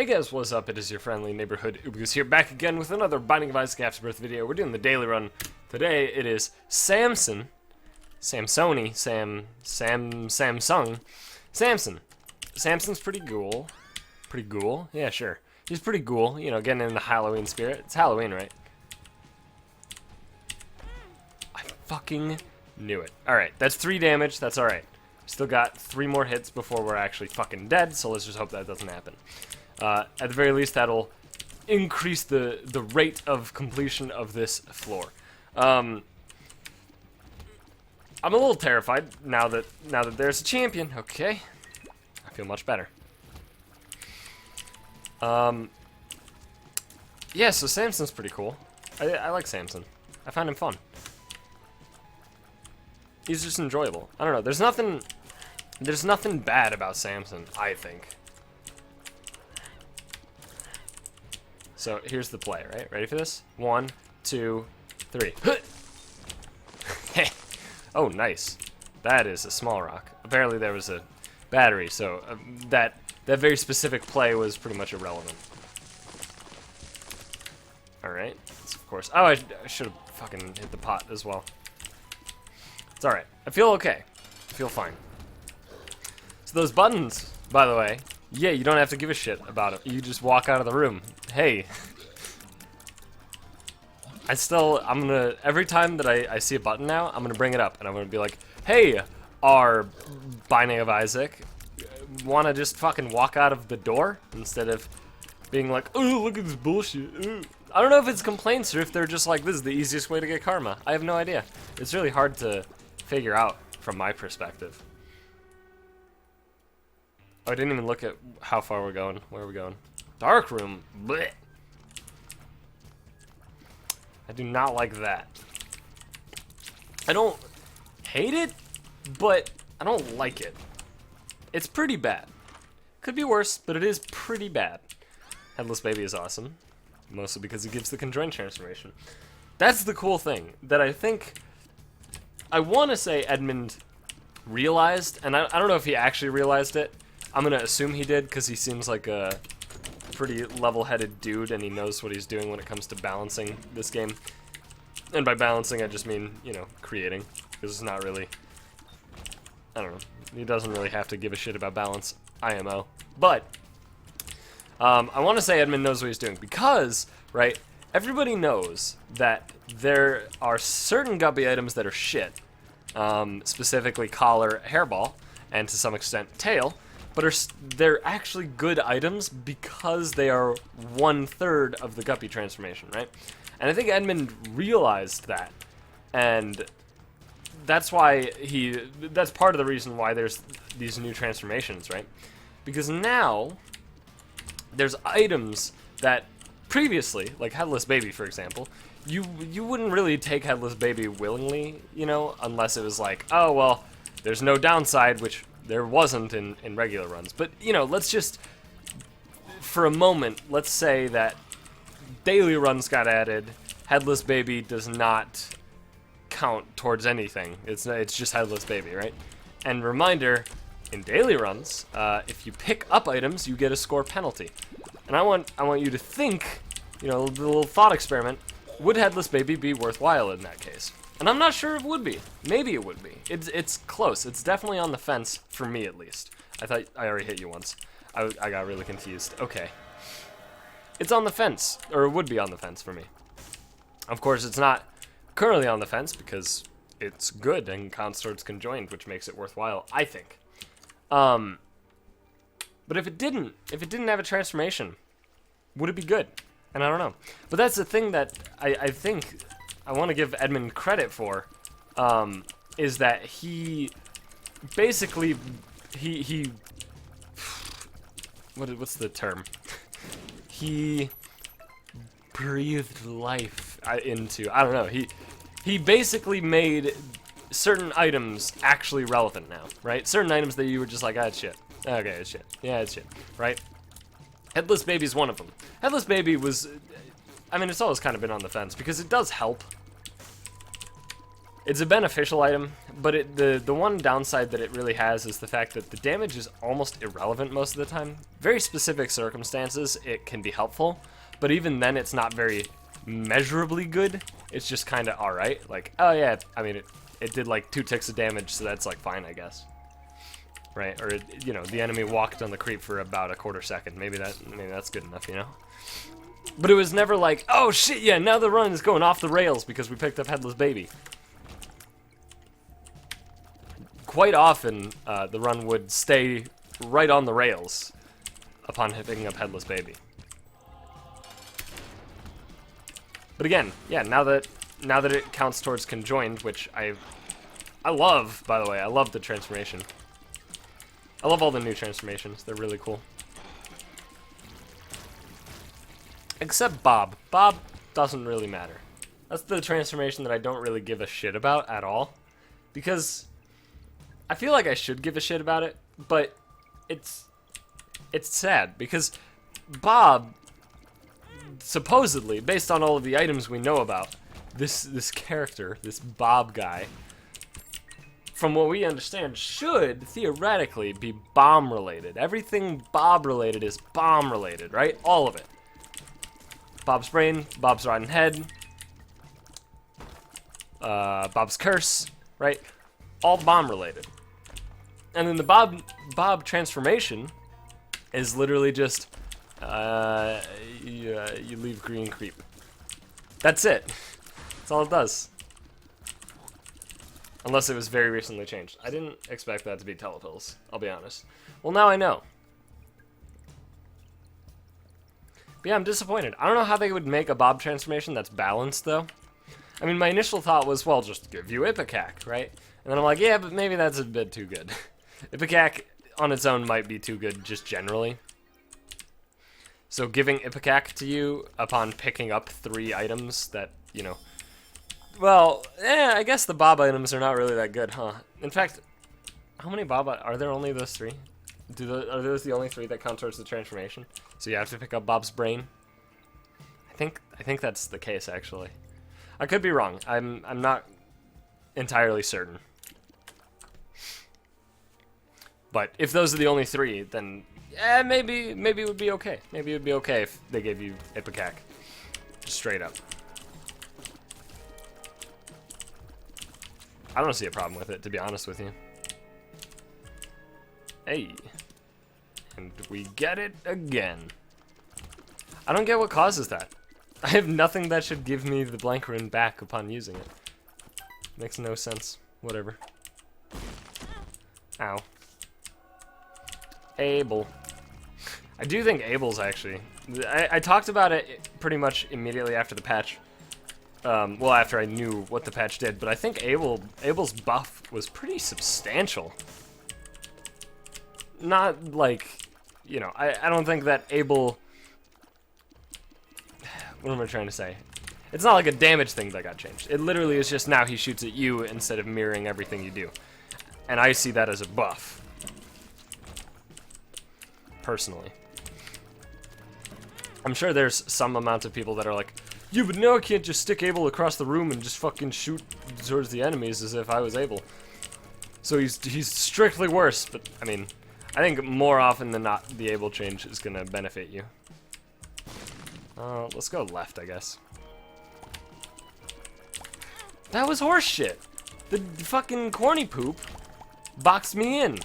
Hey guys, what's up? It is your friendly neighborhood Ubigus here, back again with another Binding of Isaac Afterbirth video. We're doing the daily run. Today it is Samson. Samson's pretty cool. Pretty cool? Yeah, sure. He's pretty cool, you know, getting in the Halloween spirit. It's Halloween, right? I fucking knew it. Alright, that's 3 damage. That's alright. Still got 3 more hits before we're actually fucking dead, so let's just hope that doesn't happen. At the very least, that'll increase the rate of completion of this floor. I'm a little terrified now that there's a champion. Okay, I feel much better. Yeah, so Samson's pretty cool. I like Samson. I find him fun. He's just enjoyable. I don't know. There's nothing bad about Samson, I think. So here's the play, right? Ready for this? 1, 2, 3. Oh, nice. That is a small rock. Apparently there was a battery, so that very specific play was pretty much irrelevant. All right. Of course. Oh, I should have fucking hit the pot as well. It's all right. I feel okay. I feel fine. So those buttons, by the way. Yeah, you don't have to give a shit about it. You just walk out of the room. Hey. I'm gonna, every time that I see a button now, I'm gonna bring it up and I'm gonna be like, hey, our Binding of Isaac, wanna just fucking walk out of the door instead of being like, oh, look at this bullshit. Ooh. I don't know if it's complaints or if they're just like, this is the easiest way to get karma. I have no idea. It's really hard to figure out from my perspective. Oh, I didn't even look at how far we're going. Where are we going? Dark room. Blech. I do not like that. I don't hate it, but I don't like it. It's pretty bad. Could be worse, but it is pretty bad. Headless Baby is awesome, mostly because it gives the conjoined transformation. That's the cool thing that I think, I want to say Edmund realized, and I don't know if he actually realized it. I'm going to assume he did because he seems like a pretty level-headed dude and he knows what he's doing when it comes to balancing this game. And by balancing, I just mean, you know, creating. Because it's not really, I don't know, he doesn't really have to give a shit about balance, IMO. But, I want to say Edmund knows what he's doing because, right, everybody knows that there are certain guppy items that are shit. Specifically collar, hairball, and to some extent tail. But they're actually good items because they are 1/3 of the guppy transformation, right? And I think Edmund realized that, and that's why that's part of the reason why there's these new transformations, right? Because now there's items that previously, like Headless Baby, for example, you wouldn't really take Headless Baby willingly, you know, unless it was like, oh well, there's no downside, which there wasn't in regular runs. But, you know, let's just, for a moment, let's say that daily runs got added. Headless Baby does not count towards anything. It's just Headless Baby, right? And reminder, in daily runs, if you pick up items, you get a score penalty. And I want you to think, you know, the little thought experiment, would Headless Baby be worthwhile in that case? And I'm not sure it would be. Maybe it would be. It's close. It's definitely on the fence, for me at least. I thought I already hit you once. I got really confused. Okay. It's on the fence, or it would be on the fence for me. Of course, it's not currently on the fence because it's good and counts towards conjoined, which makes it worthwhile, I think. But if it didn't have a transformation, would it be good? And I don't know. But that's the thing that I think I want to give Edmund credit for, is that he basically, what's the term? He breathed life into, I don't know, he basically made certain items actually relevant now, right? Certain items that you were just like, ah, it's shit. Okay, it's shit. Yeah, it's shit, right? Headless Baby's one of them. Headless Baby was, I mean, it's always kind of been on the fence because it does help. It's a beneficial item, but the one downside that it really has is the fact that the damage is almost irrelevant most of the time. Very specific circumstances, it can be helpful, but even then it's not very measurably good. It's just kind of alright. Like, oh yeah, I mean, it did like 2 ticks of damage, so that's like fine, I guess. Right? Or, you know, the enemy walked on the creep for about a quarter second. Maybe that's good enough, you know? But it was never like, oh shit, yeah, now the run is going off the rails because we picked up Headless Baby. Quite often, the run would stay right on the rails upon picking up Headless Baby. But again, yeah, now that it counts towards conjoined, which I love, by the way, I love the transformation. I love all the new transformations, they're really cool. Except Bob. Bob doesn't really matter. That's the transformation that I don't really give a shit about at all. Because I feel like I should give a shit about it, but it's sad because Bob, supposedly, based on all of the items we know about, this character, this Bob guy, from what we understand, should theoretically be bomb related. Everything Bob related is bomb related, right? All of it. Bob's brain, Bob's rotten head, Bob's curse, right? All bomb related. And then the Bob transformation is literally just you leave green creep. That's it. That's all it does. Unless it was very recently changed. I didn't expect that to be telepills, I'll be honest. Well, now I know. But yeah, I'm disappointed. I don't know how they would make a Bob transformation that's balanced, though. I mean, my initial thought was, well, just give you Ipecac, right? And then I'm like, yeah, but maybe that's a bit too good. Ipecac on its own might be too good just generally. So giving Ipecac to you upon picking up 3 items that, you know... Well, I guess the Bob items are not really that good, huh? In fact, how many Bob... Are there only those 3? Are those the only 3 that count towards the transformation? So you have to pick up Bob's brain? I think that's the case, actually. I could be wrong. I'm not entirely certain. But if those are the only 3, then maybe it would be okay. Maybe it would be okay if they gave you Ipecac. Just straight up. I don't see a problem with it, to be honest with you. Hey. And we get it again. I don't get what causes that. I have nothing that should give me the blank rune back upon using it. Makes no sense. Whatever. Ow. Abel. I do think Abel's actually... I talked about it pretty much immediately after the patch. Well, after I knew what the patch did, but I think Abel's buff was pretty substantial. Not like, you know, I don't think that Abel... What am I trying to say? It's not like a damage thing that got changed. It literally is just now he shoots at you instead of mirroring everything you do. And I see that as a buff. Personally. I'm sure there's some amount of people that are like, yeah, but now I can't just stick Abel across the room and just fucking shoot towards the enemies as if I was Abel. So he's strictly worse, but I mean, I think more often than not, the Abel change is gonna benefit you. Let's go left, I guess. That was horse shit. The fucking corny poop boxed me in.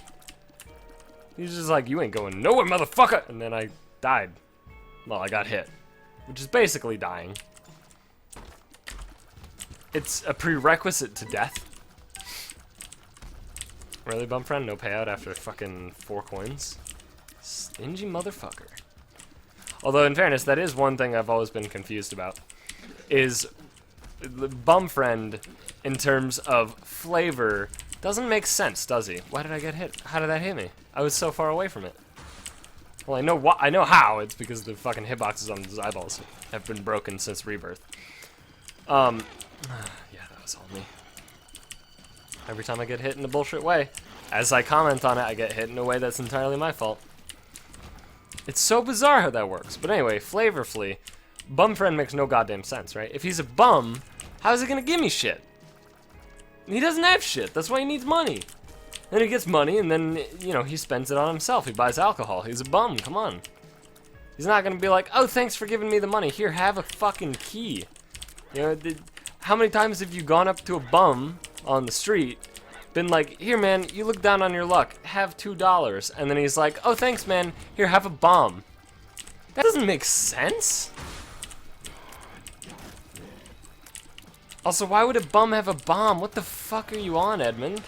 He's just like, you ain't going nowhere, motherfucker! And then I died. Well, I got hit. Which is basically dying. It's a prerequisite to death. Really, bum friend? No payout after fucking 4 coins? Stingy motherfucker. Although, in fairness, that is one thing I've always been confused about. Is the bum friend, in terms of flavor, doesn't make sense, does he? Why did I get hit? How did that hit me? I was so far away from it. Well, I know how. It's because the fucking hitboxes on his eyeballs have been broken since Rebirth. Yeah, that was all me. Every time I get hit in a bullshit way, as I comment on it, I get hit in a way that's entirely my fault. It's so bizarre how that works. But anyway, flavorfully, bum friend makes no goddamn sense, right? If he's a bum, how is he gonna give me shit? He doesn't have shit. That's why he needs money. Then he gets money, and then, you know, he spends it on himself. He buys alcohol. He's a bum. Come on. He's not gonna be like, oh, thanks for giving me the money. Here, have a fucking key. You know, how many times have you gone up to a bum on the street, been like, here, man, you look down on your luck. Have $2. And then he's like, oh, thanks, man. Here, have a bomb. That doesn't make sense. Also, why would a bum have a bomb? What the fuck are you on, Edmund?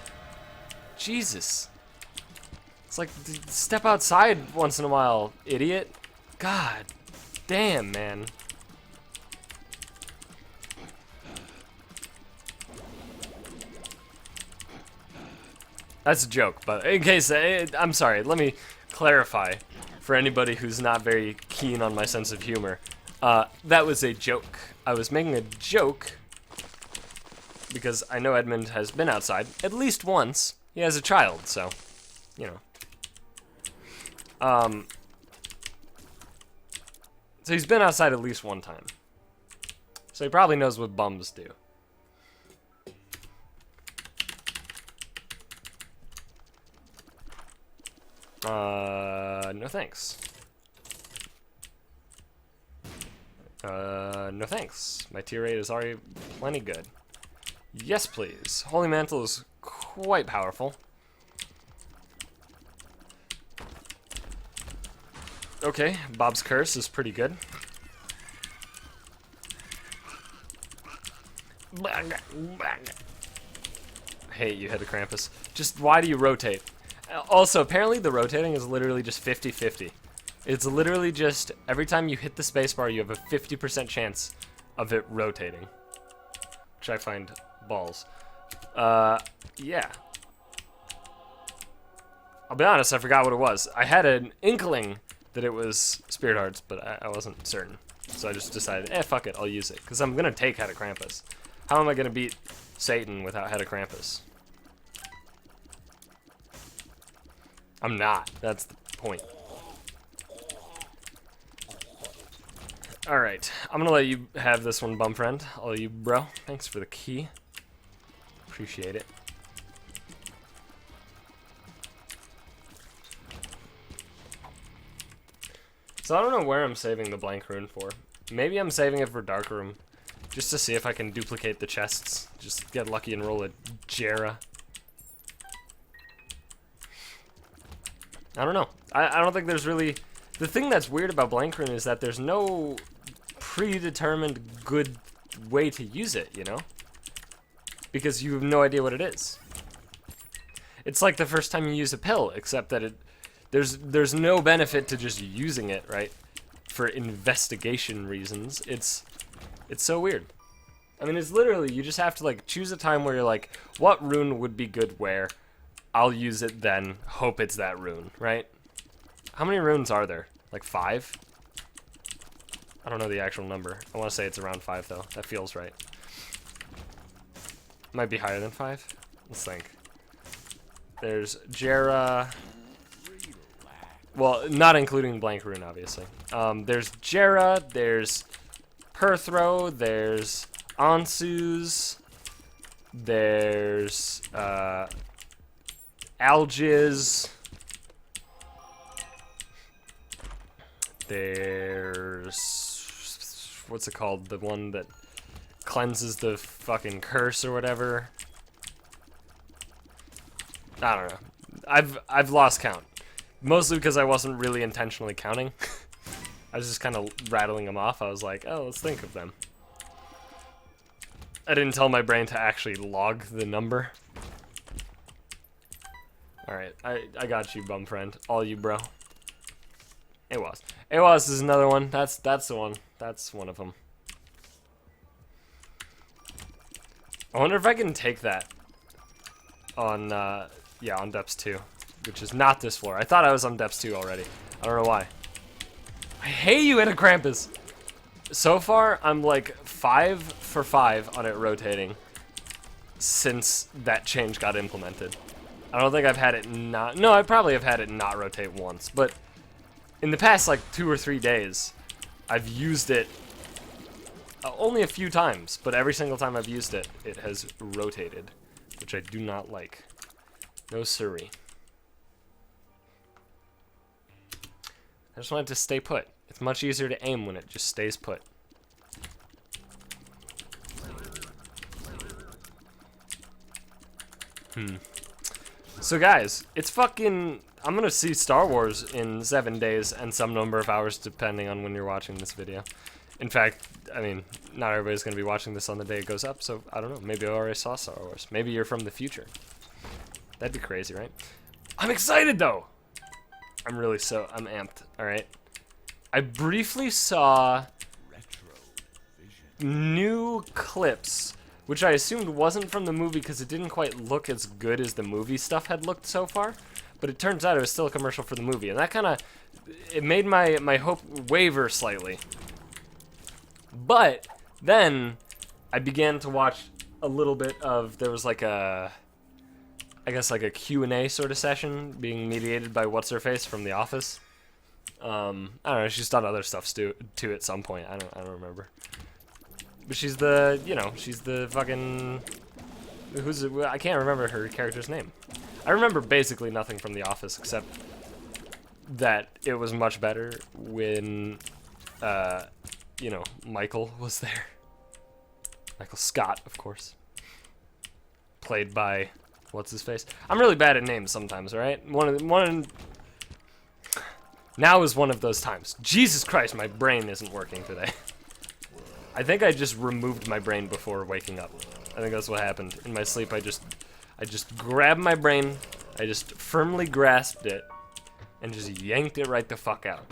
Jesus. It's like, step outside once in a while, idiot. God damn, man. That's a joke, but in case, I'm sorry, let me clarify for anybody who's not very keen on my sense of humor. That was a joke. I was making a joke because I know Edmund has been outside at least once. He has a child, so, you know. So he's been outside at least one time. So he probably knows what bums do. No thanks. No thanks. My tier 8 is already plenty good. Yes, please. Holy Mantle is quite powerful. Okay, Bob's Curse is pretty good. I hate you, Head of Krampus. Just, why do you rotate? Also, apparently the rotating is literally just 50-50. It's literally just, every time you hit the spacebar, you have a 50% chance of it rotating. Which I find balls. Yeah. I'll be honest, I forgot what it was. I had an inkling that it was Spirit Hearts, but I wasn't certain. So I just decided, fuck it, I'll use it. Because I'm going to take Head of Krampus. How am I going to beat Satan without Head of Krampus? I'm not. That's the point. Alright, I'm gonna let you have this one, bum friend. All you, bro. Thanks for the key. Appreciate it. So I don't know where I'm saving the blank rune for. Maybe I'm saving it for Dark Room. Just to see if I can duplicate the chests. Just get lucky and roll a Jera. I don't know. I don't think there's really... The thing that's weird about blank rune is that there's no predetermined good way to use it, you know? Because you have no idea what it is. It's like the first time you use a pill, except that there's no benefit to just using it, right? For investigation reasons. It's so weird. I mean, it's literally, you just have to like choose a time where you're like, what rune would be good where? I'll use it then, hope it's that rune, right? How many runes are there? Like 5? I don't know the actual number. I want to say it's around 5 though. That feels right. Might be higher than 5. Let's think. There's Jera. Well, not including blank rune, obviously. There's Jera. There's Perthro. There's Ansu's. There's Algiz. There's... What's it called? The one that cleanses the fucking curse or whatever. I don't know. I've lost count. Mostly because I wasn't really intentionally counting. I was just kind of rattling them off. I was like, oh, let's think of them. I didn't tell my brain to actually log the number. Alright, I got you, bum friend. All you, bro. AWAS. AWAS is another one. That's the one. That's one of them. I wonder if I can take that on, yeah, on Depths 2, which is not this floor. I thought I was on Depths 2 already. I don't know why. I hate you, Anna Krampus! So far, I'm like 5 for 5 on it rotating since that change got implemented. I don't think I've had it not... No, I probably have had it not rotate once, but in the past, like, 2 or 3 days, I've used it only a few times, but every single time I've used it, it has rotated. which I do not like. No siree. I just want it to stay put. It's much easier to aim when it just stays put. So guys, it's fucking... I'm gonna see Star Wars in 7 days and some number of hours depending on when you're watching this video. In fact, I mean, not everybody's gonna be watching this on the day it goes up, so I don't know. Maybe I already saw Star Wars. Maybe you're from the future. That'd be crazy, right? I'm excited though! I'm amped, alright? I briefly saw new clips, which I assumed wasn't from the movie because it didn't quite look as good as the movie stuff had looked so far. But it turns out it was still a commercial for the movie, and that kind of, it made my hope waver slightly. But then I began to watch a little bit of, there was like a, I guess like a Q&A sort of session being mediated by What's-Her-Face from The Office. I don't know, she's done other stuff too at some point, I don't remember. But she's the, you know, she's the fucking, I can't remember her character's name. I remember basically nothing from The Office except that it was much better when, you know, Michael was there. Michael Scott, of course. Played by, what's-his-face? I'm really bad at names sometimes, alright? Now is one of those times. Jesus Christ, my brain isn't working today. I think I just removed my brain before waking up. I think that's what happened. In my sleep, I just grabbed my brain, I just firmly grasped it, and just yanked it right the fuck out.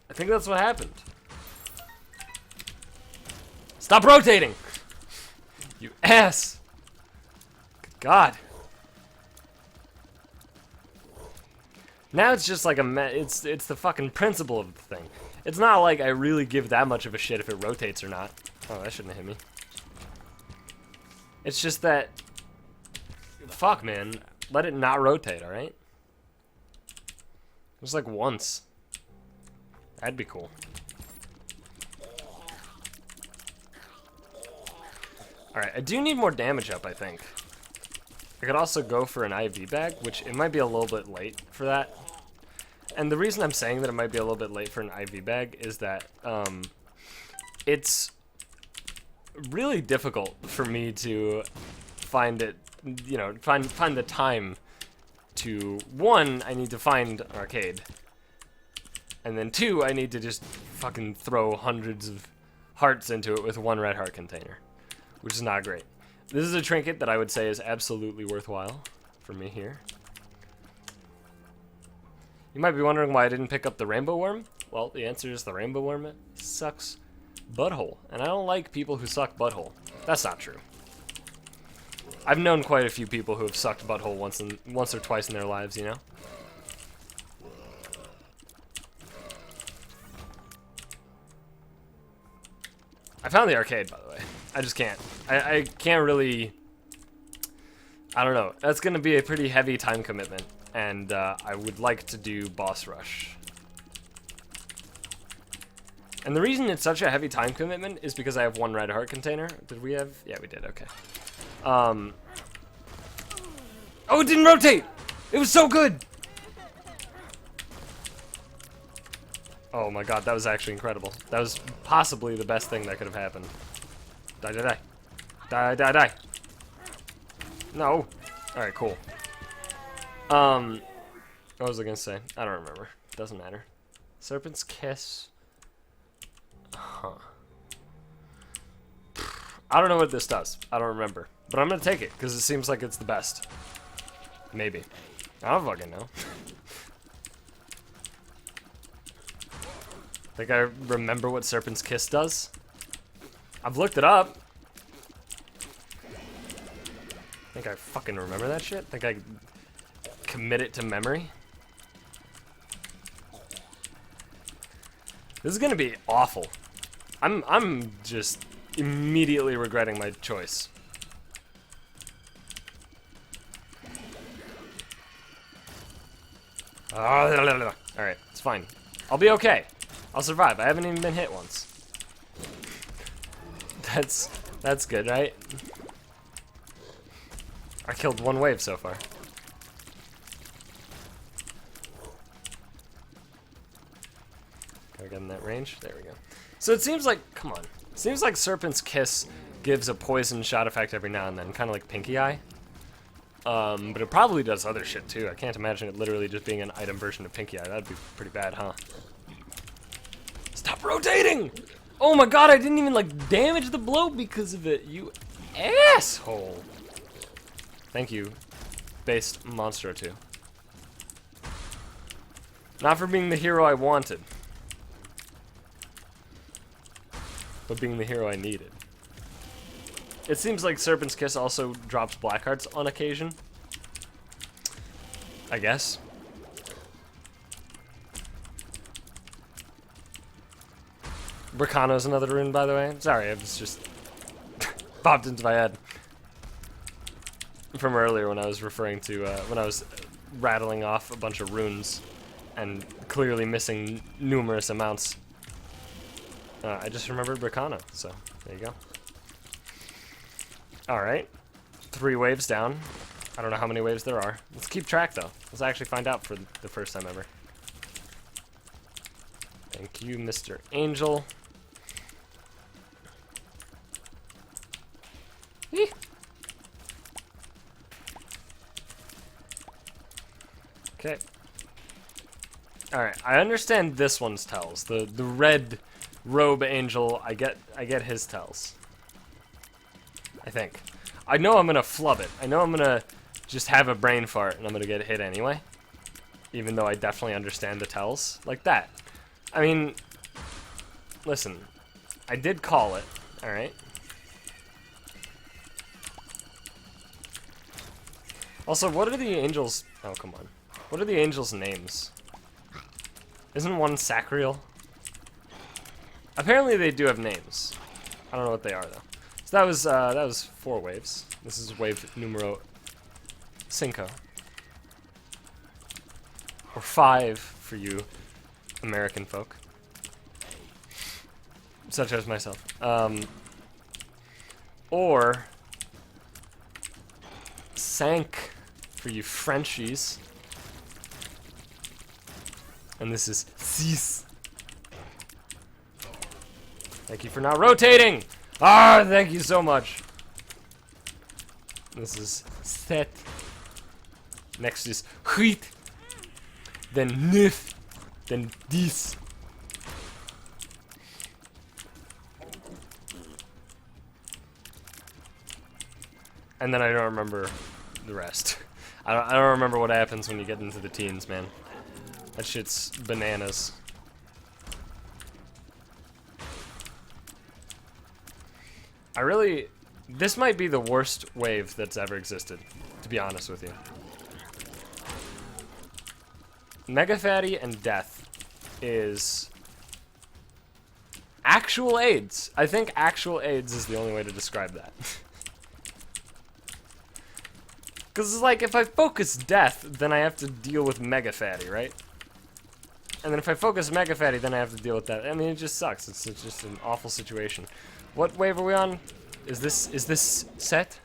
I think that's what happened. Stop rotating! You ass! Good God. Now it's just like it's the fucking principle of the thing. It's not like I really give that much of a shit if it rotates or not. Oh, that shouldn't have hit me. It's just that, fuck man, let it not rotate, alright? Just like once. That'd be cool. Alright, I do need more damage up, I think. I could also go for an IV bag, which it might be a little bit late for that. And the reason I'm saying that it might be a little bit late for an IV bag is that it's really difficult for me to find it, you know, find the time to, one, I need to find an arcade, and then two, I need to just fucking throw hundreds of hearts into it with one red heart container, which is not great. This is a trinket that I would say is absolutely worthwhile for me here. You might be wondering why I didn't pick up the rainbow worm. Well, the answer is the rainbow worm sucks butthole, and I don't like people who suck butthole. That's not true. I've known quite a few people who have sucked butthole once or twice in their lives, you know? I found the arcade, by the way. I just can't. I can't really... I don't know. That's going to be a pretty heavy time commitment, and I would like to do boss rush. And the reason it's such a heavy time commitment is because I have one red heart container. Did we have? Yeah, we did. Okay. Oh, it didn't rotate! It was so good! Oh my god, that was actually incredible. That was possibly the best thing that could have happened. Die, die, die. Die, die, die. No. Alright, cool. What was I gonna say? I don't remember. Doesn't matter. Serpent's Kiss. Huh. I don't know what this does. I don't remember. But I'm gonna take it, because it seems like it's the best. Maybe. I don't fucking know. Think I remember what Serpent's Kiss does? I've looked it up. Think I fucking remember that shit? Think I commit it to memory? This is gonna be awful. I'm just immediately regretting my choice. Alright, it's fine. I'll be okay. I'll survive. I haven't even been hit once. That's good, right? I killed one wave so far. Can I get in that range? There we go. So it seems like, come on. It seems like Serpent's Kiss gives a poison shot effect every now and then, kind of like Pinky Eye. But it probably does other shit too. I can't imagine it literally just being an item version of Pinky Eye. That'd be pretty bad, huh? Stop rotating! Oh my god, I didn't even like damage the blow because of it, you asshole. Thank you, based Monstro 2. Not for being the hero I wanted, but being the hero I needed. It seems like Serpent's Kiss also drops black hearts on occasion. I guess. Bracano's another rune, by the way. Sorry, it was just popped into my head from earlier when I was referring to, when I was rattling off a bunch of runes and clearly missing numerous amounts. I just remembered Bracano, so there you go. Alright, 3 waves down. I don't know how many waves there are. Let's keep track, though. Let's actually find out for the first time ever. Thank you, Mr. Angel. Eeh. Okay. Alright, I understand this one's tells. The red robe angel, I get his tells. I think. I know I'm gonna flub it. I know I'm gonna just have a brain fart and I'm gonna get hit anyway. Even though I definitely understand the tells. Like that. I mean, listen. I did call it, alright? Also, what are the angels... Oh, come on. What are the angels' names? Isn't one Sacriel? Apparently they do have names. I don't know what they are, though. So that was 4 waves. This is wave numero 5. Or 5 for you American folk. Such as myself. Or Cinq for you Frenchies. And this is 6. Thank you for not rotating! Ah, thank you so much. This is 7. Next is 8. Then 9. Then 10. And then I don't remember the rest. I don't remember what happens when you get into the teens, man. That shit's bananas. This might be the worst wave that's ever existed, to be honest with you. Mega Fatty and Death is actual AIDS. I think actual AIDS is the only way to describe that. Because it's like, if I focus Death, then I have to deal with Mega Fatty, right? And then if I focus Mega Fatty, then I have to deal with that. I mean, it just sucks. It's just an awful situation. What wave are we on? Is this set?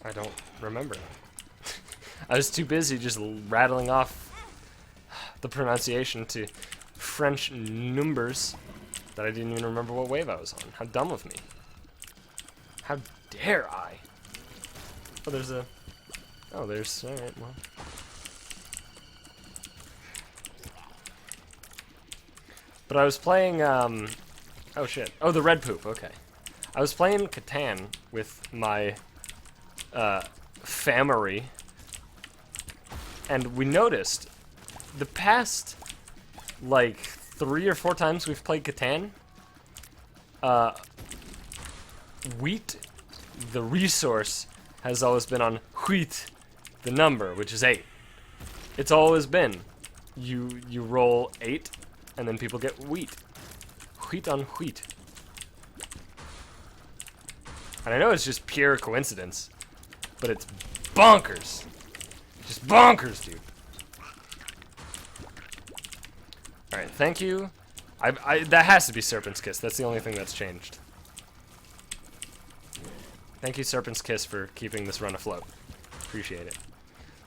I don't remember. I was too busy just rattling off the pronunciation to French numbers that I didn't even remember what wave I was on. How dumb of me. How dare I? Oh, there's a... Oh, there's... Alright, well... But I was playing, oh shit. Oh, the red poop, okay. I was playing Catan with my, family. And we noticed, the past, like, 3 or 4 times we've played Catan, wheat, the resource, has always been on wheat, the number, which is 8. It's always been. You roll 8, and then people get wheat. Wheat on wheat. And I know it's just pure coincidence, but it's bonkers. Just bonkers, dude. Alright, thank you. That has to be Serpent's Kiss. That's the only thing that's changed. Thank you, Serpent's Kiss, for keeping this run afloat. Appreciate it.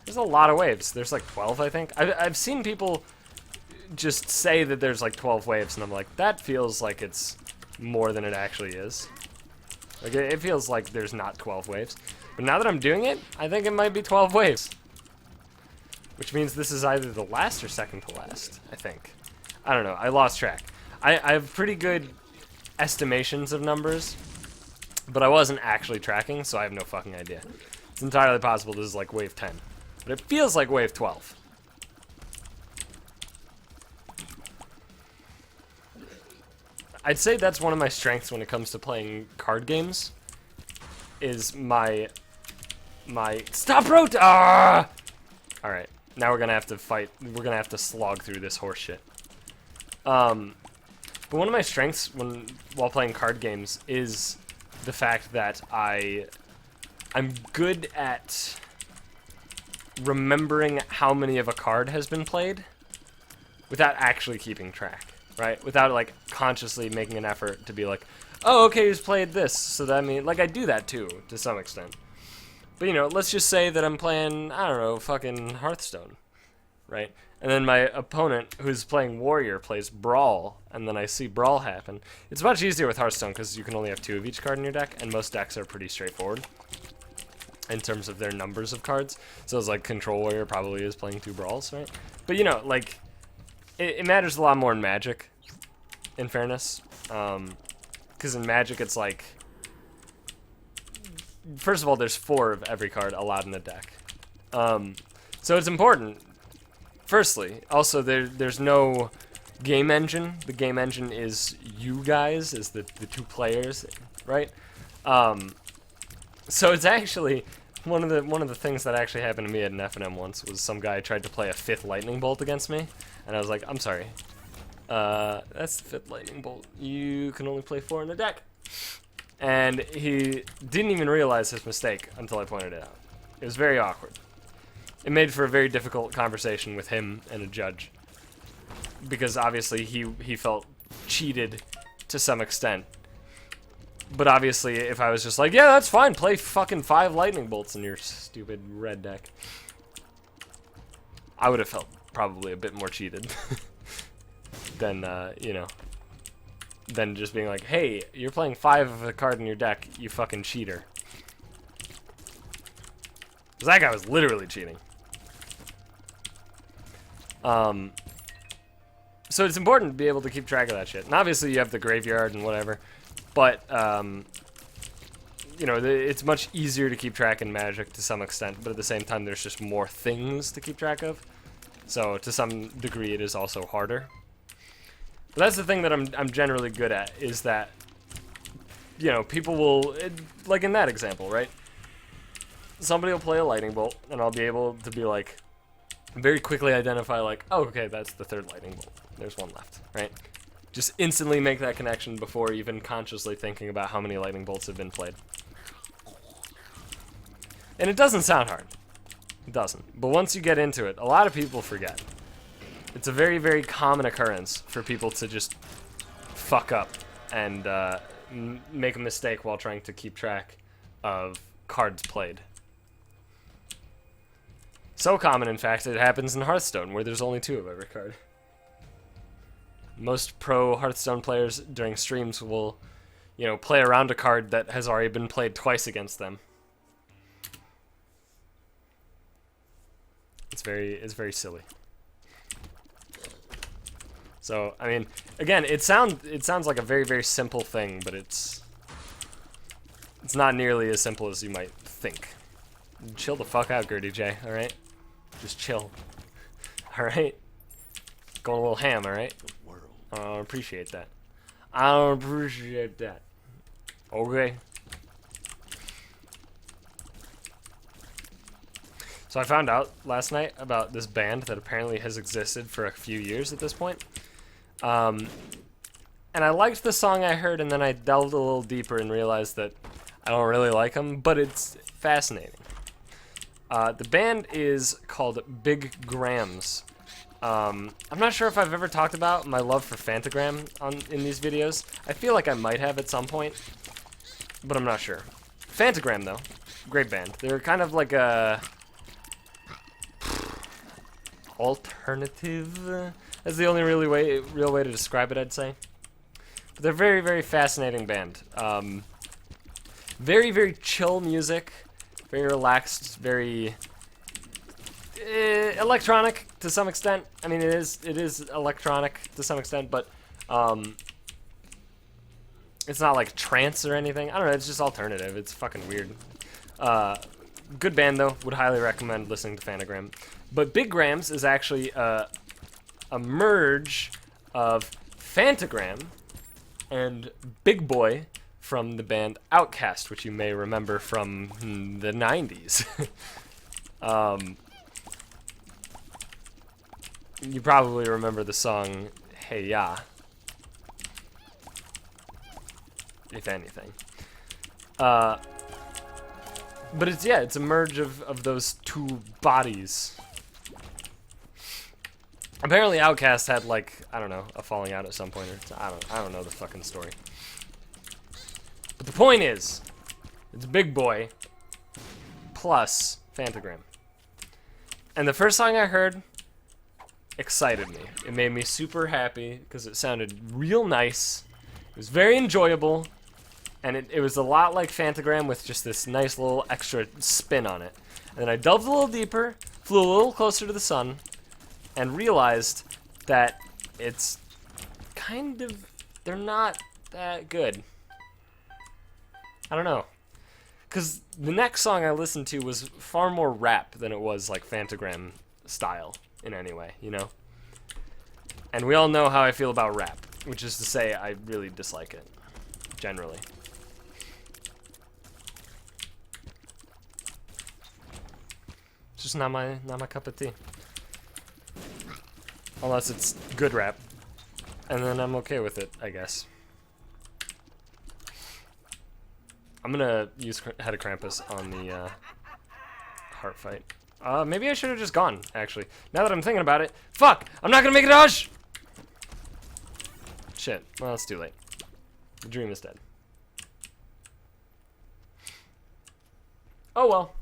There's a lot of waves. There's like 12, I think. I've seen people just say that there's like 12 waves, and I'm like, that feels like it's more than it actually is. Like, it feels like there's not 12 waves. But now that I'm doing it, I think it might be 12 waves. Which means this is either the last or second to last, I think. I don't know. I lost track. I have pretty good estimations of numbers, but I wasn't actually tracking, so I have no fucking idea. It's entirely possible this is like wave 10. But it feels like wave 12. I'd say that's one of my strengths when it comes to playing card games. Is my stop rot. Ah! All right, now we're gonna have to fight. We're gonna have to slog through this horse shit. But one of my strengths while playing card games is the fact that I'm good at remembering how many of a card has been played without actually keeping track, right? Without like consciously making an effort to be like, oh, okay, who's played this? So that means, like, I do that too, to some extent. But, you know, let's just say that I'm playing, I don't know, fucking Hearthstone, right? And then my opponent, who's playing Warrior, plays Brawl, and then I see Brawl happen. It's much easier with Hearthstone because you can only have 2 of each card in your deck, and most decks are pretty straightforward in terms of their numbers of cards. So it's like Control Warrior probably is playing 2 Brawls, right? But, you know, like, it matters a lot more in Magic, in fairness. Because in Magic, it's like, first of all, there's 4 of every card allowed in a deck. So it's important. Firstly, also, there's no game engine. The game engine is you guys, is the 2 players, right? So it's actually one of the things that actually happened to me at an FNM once was some guy tried to play a 5th lightning bolt against me, and I was like, I'm sorry, that's the 5th lightning bolt. You can only play 4 in a deck, and he didn't even realize his mistake until I pointed it out. It was very awkward. It made for a very difficult conversation with him and a judge, because obviously he felt cheated to some extent. But obviously, if I was just like, yeah, that's fine, play fucking 5 lightning bolts in your stupid red deck, I would have felt probably a bit more cheated than, you know, than just being like, hey, you're playing 5 of a card in your deck, you fucking cheater. Because that guy was literally cheating. So it's important to be able to keep track of that shit. And obviously you have the graveyard and whatever, but, you know, it's much easier to keep track in Magic to some extent, but at the same time there's just more things to keep track of. So to some degree it is also harder. But that's the thing that I'm generally good at, is that, you know, people will, like in that example, right? Somebody will play a lightning bolt, and I'll be able to be like, very quickly identify like, oh, okay, that's the 3rd lightning bolt. There's 1 left, right? Just instantly make that connection before even consciously thinking about how many lightning bolts have been played. And it doesn't sound hard. It doesn't. But once you get into it, a lot of people forget. It's a very, very common occurrence for people to just fuck up and make a mistake while trying to keep track of cards played. So common, in fact, it happens in Hearthstone, where there's only 2 of every card. Most pro Hearthstone players during streams will, you know, play around a card that has already been played twice against them. It's very silly. So, I mean, again, it sounds like a very, very simple thing, but it's not nearly as simple as you might think. Chill the fuck out, Gertie J, alright? Just chill. Alright? Going a little ham, alright? I don't appreciate that. I don't appreciate that. Okay. So I found out last night about this band that apparently has existed for a few years at this point. And I liked the song I heard, and then I delved a little deeper and realized that I don't really like them, but it's fascinating. The band is called Big Grams. I'm not sure if I've ever talked about my love for Fantagram in these videos. I feel like I might have at some point, but I'm not sure. Fantagram, though. Great band. They're kind of like a alternative. That's the only real way to describe it, I'd say. But they're very, very fascinating band. Very, very chill music. Very relaxed. Very electronic to some extent. I mean, it is electronic to some extent, but it's not like trance or anything. I don't know. It's just alternative. It's fucking weird. Good band though. Would highly recommend listening to Fantagram. But Big Grams is actually a merge of Fantagram and Big Boy from the band Outkast, which you may remember from the 90s. You probably remember the song Hey Ya, if anything. But it's a merge of those two bodies. Apparently Outkast had, like, I don't know, a falling out at some point, or I don't know the fucking story. But the point is, it's Big Boy plus Fantagram. And the first song I heard excited me. It made me super happy because it sounded real nice. It was very enjoyable, and it was a lot like Fantagram with just this nice little extra spin on it. And then I delved a little deeper, flew a little closer to the sun, and realized that it's kind of, they're not that good. I don't know. Because the next song I listened to was far more rap than it was like Fantagram style in any way, you know? And we all know how I feel about rap, which is to say I really dislike it, generally. It's just not my cup of tea. Unless it's good rap. And then I'm okay with it, I guess. I'm gonna use Head of Krampus on the heart fight. Maybe I should have just gone, actually. Now that I'm thinking about it. Fuck! I'm not gonna make a dodge! Shit. Well, it's too late. The dream is dead. Oh well.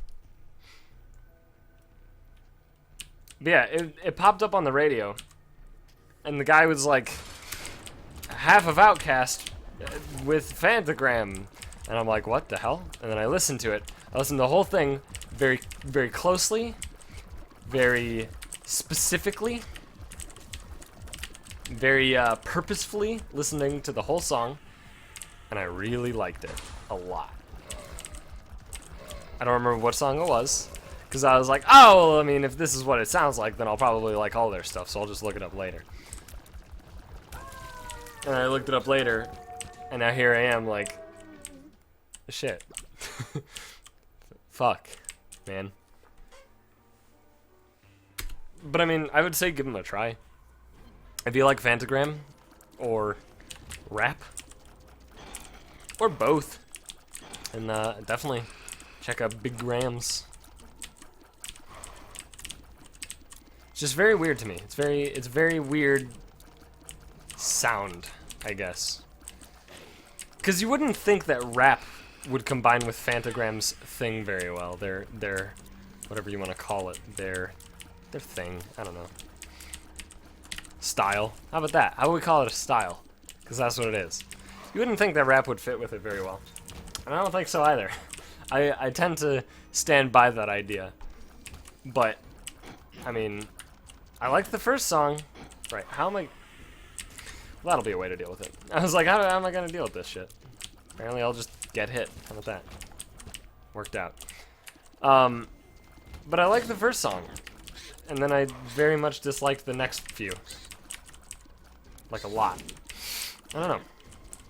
But yeah, it popped up on the radio. And the guy was like, half of Outkast with Fantagram. And I'm like, what the hell? And then I listened to it. I listened to the whole thing very, very closely, very specifically, very purposefully, listening to the whole song. And I really liked it a lot. I don't remember what song it was, because I was like, oh, well, I mean, if this is what it sounds like, then I'll probably like all their stuff, so I'll just look it up later. And I looked it up later, and now here I am, like, shit. Fuck, man. But I mean, I would say give them a try. If you like Fantagram, or rap, or both, and definitely check out Big Grams. It's just very weird to me. It's very weird sound, I guess. Because you wouldn't think that rap would combine with Fantagram's thing very well. Their whatever you want to call it, their thing. I don't know. Style. How about that? How would we call it a style? Because that's what it is. You wouldn't think that rap would fit with it very well. And I don't think so either. I tend to stand by that idea. But, I mean, I liked the first song. Right, how am I... Well, that'll be a way to deal with it. I was like, how am I going to deal with this shit? Apparently I'll just get hit. How about that? Worked out. But I liked the first song. And then I very much disliked the next few. Like a lot. I don't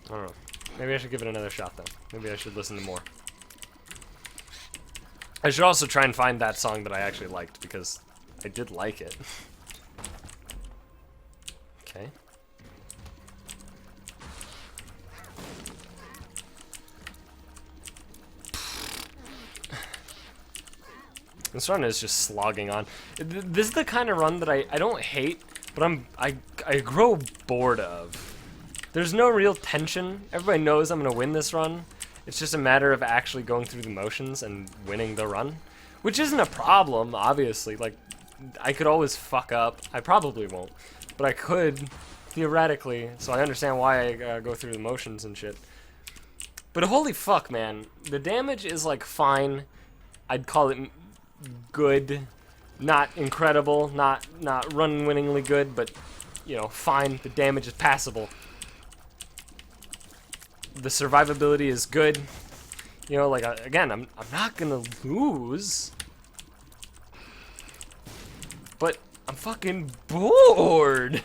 know. Maybe I should give it another shot, though. Maybe I should listen to more. I should also try and find that song that I actually liked, because I did like it. Okay. This run is just slogging on. This is the kind of run that I don't hate, but I grow bored of. There's no real tension. Everybody knows I'm gonna win this run. It's just a matter of actually going through the motions and winning the run, which isn't a problem, obviously. Like, I could always fuck up. I probably won't, but I could, theoretically, so I understand why I go through the motions and shit. But holy fuck, man. The damage is, like, fine. I'd call it good. Not incredible, not run-winningly good, but, you know, fine. The damage is passable. The survivability is good. You know, like, again, I'm not gonna lose. But I'm fucking bored.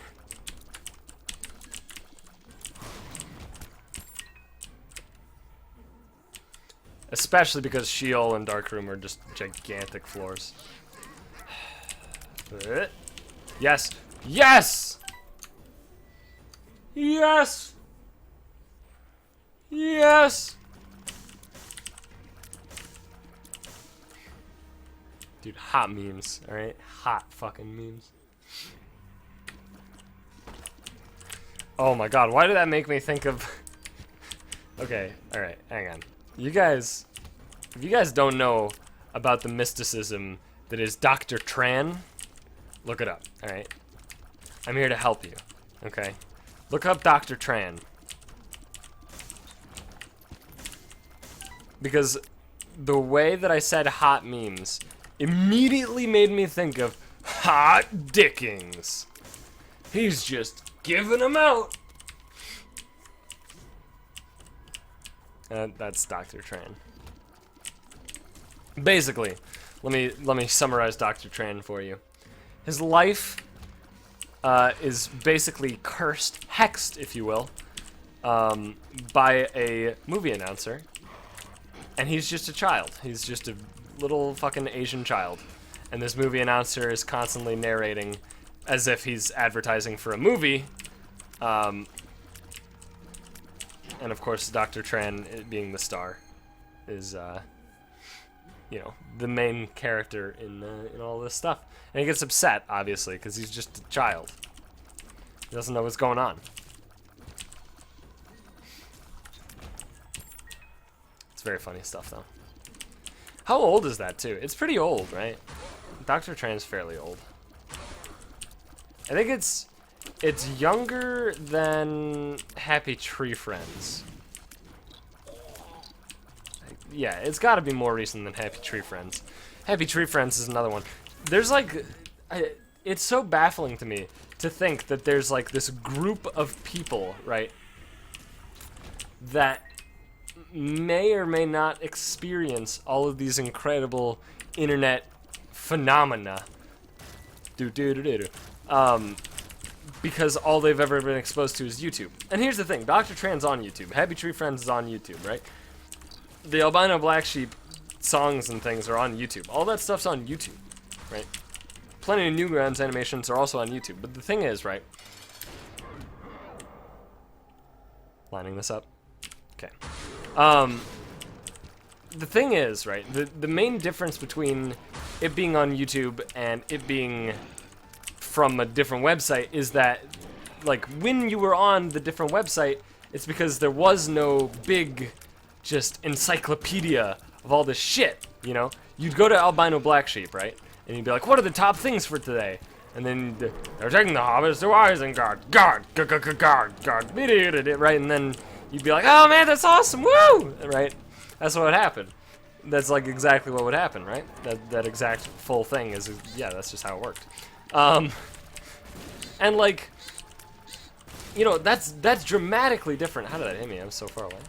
Especially because Sheol and Darkroom are just gigantic floors. Yes! Yes! Yes! Yes! Dude, hot memes, alright? Hot fucking memes. Oh my god, why did that make me think of... Okay, alright, hang on. You guys... If you guys don't know about the mysticism that is Dr. Tran, look it up, alright? I'm here to help you, okay? Look up Dr. Tran. Because the way that I said hot memes immediately made me think of hot dickings. He's just giving them out. That's Dr. Tran. Basically, let me summarize Dr. Tran for you. His life is basically cursed, hexed, if you will, by a movie announcer. And he's just a child. He's just a little fucking Asian child. And this movie announcer is constantly narrating as if he's advertising for a movie. And of course, Dr. Tran, being the star, is, you know, the main character in all this stuff. And he gets upset, obviously, because he's just a child. He doesn't know what's going on. Very funny stuff, though. How old is that, too? It's pretty old, right? Dr. Tran's fairly old. I think it's younger than Happy Tree Friends. Yeah, it's got to be more recent than Happy Tree Friends. Happy Tree Friends is another one. There's, like... it's so baffling to me to think that there's, like, this group of people, right, that may or may not experience all of these incredible internet phenomena. Because all they've ever been exposed to is YouTube. And here's the thing, Dr. Tran's on YouTube. Happy Tree Friends is on YouTube, right? The Albino Black Sheep songs and things are on YouTube. All that stuff's on YouTube, right? Plenty of Newgrounds animations are also on YouTube. But the thing is, right? Lining this up. Okay. The thing is, right, the main difference between it being on YouTube and it being from a different website is that, like, when you were on the different website, it's because there was no big, just, encyclopedia of all this shit, you know? You'd go to Albino Black Sheep, right? And you'd be like, what are the top things for today? And then, they're taking the hobbits to Isengard, right? And then you'd be like, oh man, that's awesome, woo! Right? That's what would happen. That's like exactly what would happen, right? That exact full thing is, yeah, that's just how it worked. And like, you know, that's dramatically different. How did that hit me? I'm so far away.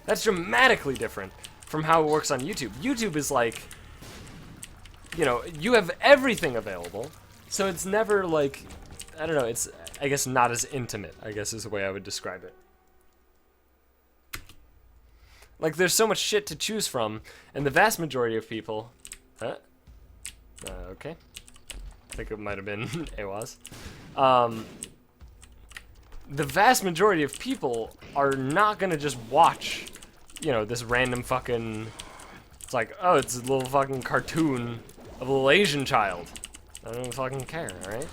That's dramatically different from how it works on YouTube. YouTube is like, you know, you have everything available, so it's never like, I don't know, it's, I guess, not as intimate, I guess is the way I would describe it. Like, there's so much shit to choose from, and the vast majority of people... okay. I think it might have been AWAS. The vast majority of people are not gonna just watch, you know, this random fucking... It's like, oh, it's a little fucking cartoon of a little Asian child. I don't fucking care, alright?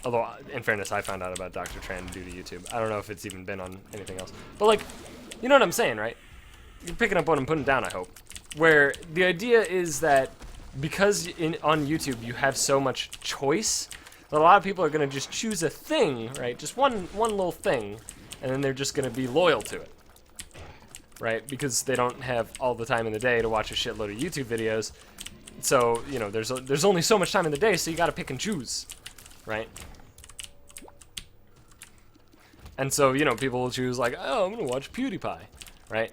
Although, in fairness, I found out about Dr. Tran due to YouTube. I don't know if it's even been on anything else. But, like, You know what I'm saying, right? You're picking up what I'm putting down, I hope. Where the idea is that because on YouTube you have so much choice, that a lot of people are going to just choose a thing, right? Just one little thing, and then they're just going to be loyal to it, right? Because they don't have all the time in the day to watch a shitload of YouTube videos. So, you know, there's only so much time in the day, so you got to pick and choose, right? And so, you know, people will choose like, oh, I'm going to watch PewDiePie, right?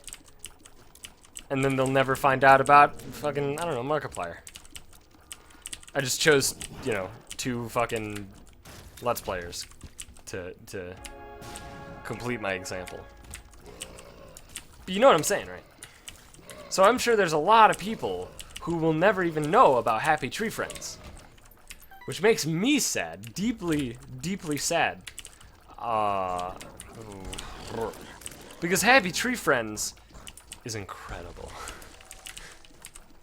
And then they'll never find out about fucking, I don't know, Markiplier. I just chose, you know, 2 fucking Let's Players to complete my example. But you know what I'm saying, right? So I'm sure there's a lot of people who will never even know about Happy Tree Friends. Which makes me sad. Deeply, deeply sad. Because Happy Tree Friends is incredible.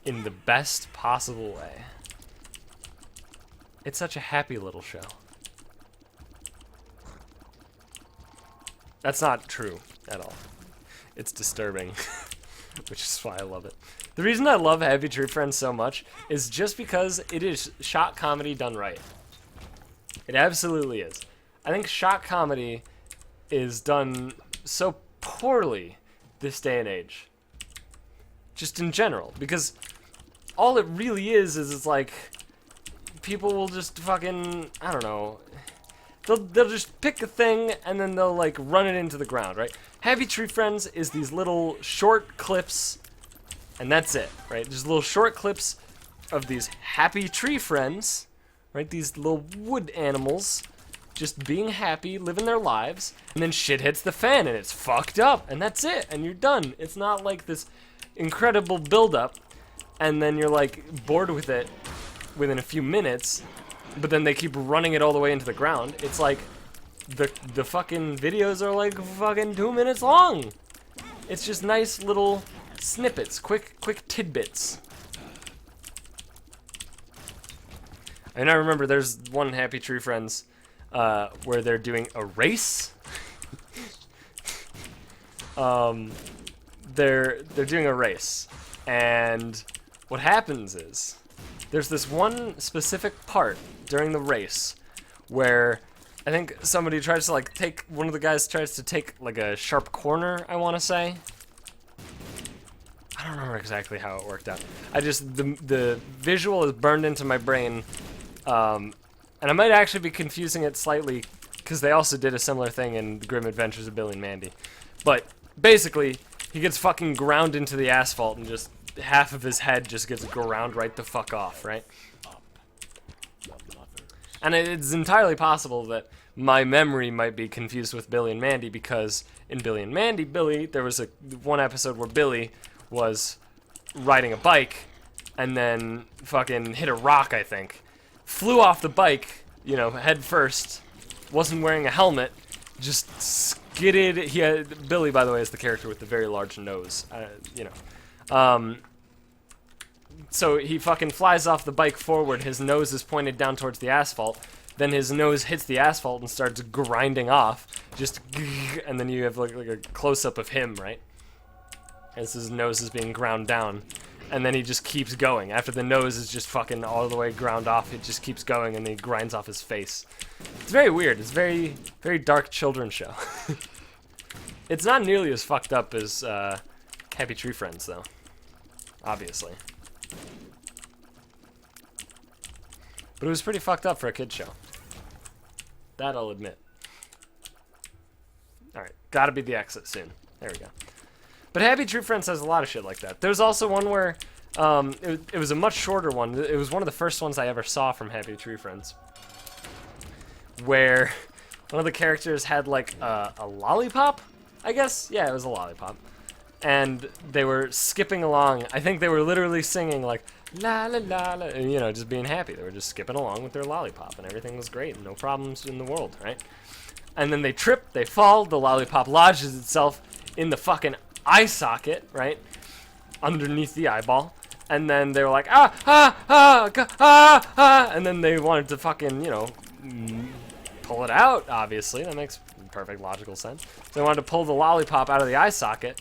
In the best possible way. It's such a happy little show. That's not true at all. It's disturbing, which is why I love it. The reason I love Happy Tree Friends so much is just because it is shock comedy done right. It absolutely is. I think shock comedy is done so poorly this day and age. Just in general, because all it really is it's like people will just fucking, I don't know, they'll just pick a thing and then they'll like run it into the ground, right? Happy Tree Friends is these little short clips, and that's it, right? Just little short clips of these happy tree friends, right? These little wood animals just being happy, living their lives, and then shit hits the fan and it's fucked up, and that's it, and you're done. It's not like this incredible build-up, and then you're like bored with it within a few minutes, but then they keep running it all the way into the ground. It's like the fucking videos are like fucking 2 minutes long. It's just nice little snippets, quick tidbits. And I remember there's one Happy Tree Friends where they're doing a race. They're doing a race, and what happens is there's this one specific part during the race where I think somebody tries to like take, one of the guys tries to take like a sharp corner, I want to say. I don't remember exactly how it worked out. I just, the visual is burned into my brain, and I might actually be confusing it slightly because they also did a similar thing in The Grim Adventures of Billy and Mandy. But basically, he gets fucking ground into the asphalt and just half of his head just gets ground right the fuck off, right? And it's entirely possible that my memory might be confused with Billy and Mandy, because in Billy and Mandy, there was one episode where Billy was riding a bike and then fucking hit a rock, I think. Flew off the bike, you know, head first, wasn't wearing a helmet, just skidded. Billy, by the way, is the character with the very large nose, you know. So he fucking flies off the bike forward, his nose is pointed down towards the asphalt, then his nose hits the asphalt and starts grinding off, just, and then you have like a close-up of him, right? As his nose is being ground down, and then he just keeps going. After the nose is just fucking all the way ground off, it just keeps going, and then he grinds off his face. It's very weird. It's very, very dark children's show. It's not nearly as fucked up as Happy Tree Friends, though. Obviously. But it was pretty fucked up for a kid's show. That I'll admit. Alright, gotta be the exit soon. There we go. But Happy Tree Friends has a lot of shit like that. There's also one where, it was a much shorter one. It was one of the first ones I ever saw from Happy Tree Friends. Where one of the characters had like a lollipop, I guess? Yeah, it was a lollipop. And they were skipping along. I think they were literally singing like, la la la la, and, you know, just being happy. They were just skipping along with their lollipop, and everything was great, and no problems in the world, right? And then they trip, they fall, the lollipop lodges itself in the fucking eye socket, right? Underneath the eyeball. And then they were like, and then they wanted to fucking, you know, pull it out, obviously. That makes perfect logical sense. So they wanted to pull the lollipop out of the eye socket,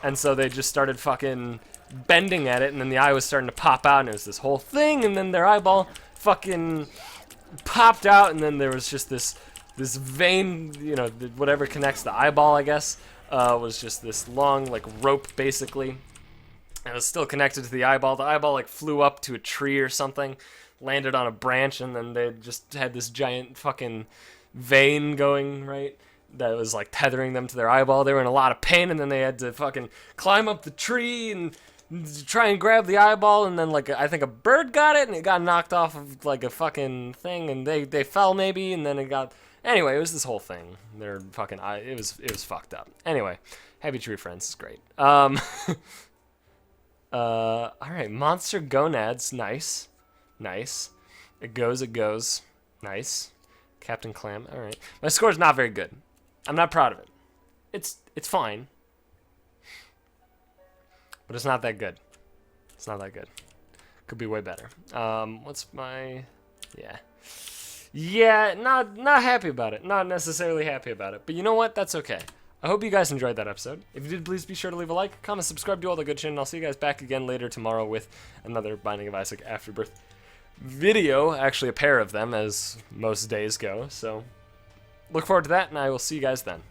and so they just started fucking bending at it, and then the eye was starting to pop out, and it was this whole thing, and then their eyeball fucking popped out, and then there was just this vein, you know, whatever connects the eyeball, I guess, was just this long, like, rope, basically. And it was still connected to the eyeball. The eyeball, like, flew up to a tree or something, landed on a branch, and then they just had this giant fucking vein going, right, that was, like, tethering them to their eyeball. They were in a lot of pain, and then they had to fucking climb up the tree and try and grab the eyeball, and then, like, I think a bird got it, and it got knocked off of, like, a fucking thing, and they fell, maybe, and then it got... Anyway, it was this whole thing. Their fucking eye... It was fucked up. Anyway, Happy Tree Friends is great. Alright, Monster Gonads, nice. Nice. It goes. Nice. Captain Clam, alright. My score's not very good. I'm not proud of it. It's fine. But it's not that good. It's not that good. Could be way better. What's my... Yeah. Yeah, not happy about it. Not necessarily happy about it. But you know what? That's okay. I hope you guys enjoyed that episode. If you did, please be sure to leave a like, comment, subscribe, do all the good shit, and I'll see you guys back again later tomorrow with another Binding of Isaac Afterbirth video. Actually, a pair of them, as most days go. So, look forward to that, and I will see you guys then.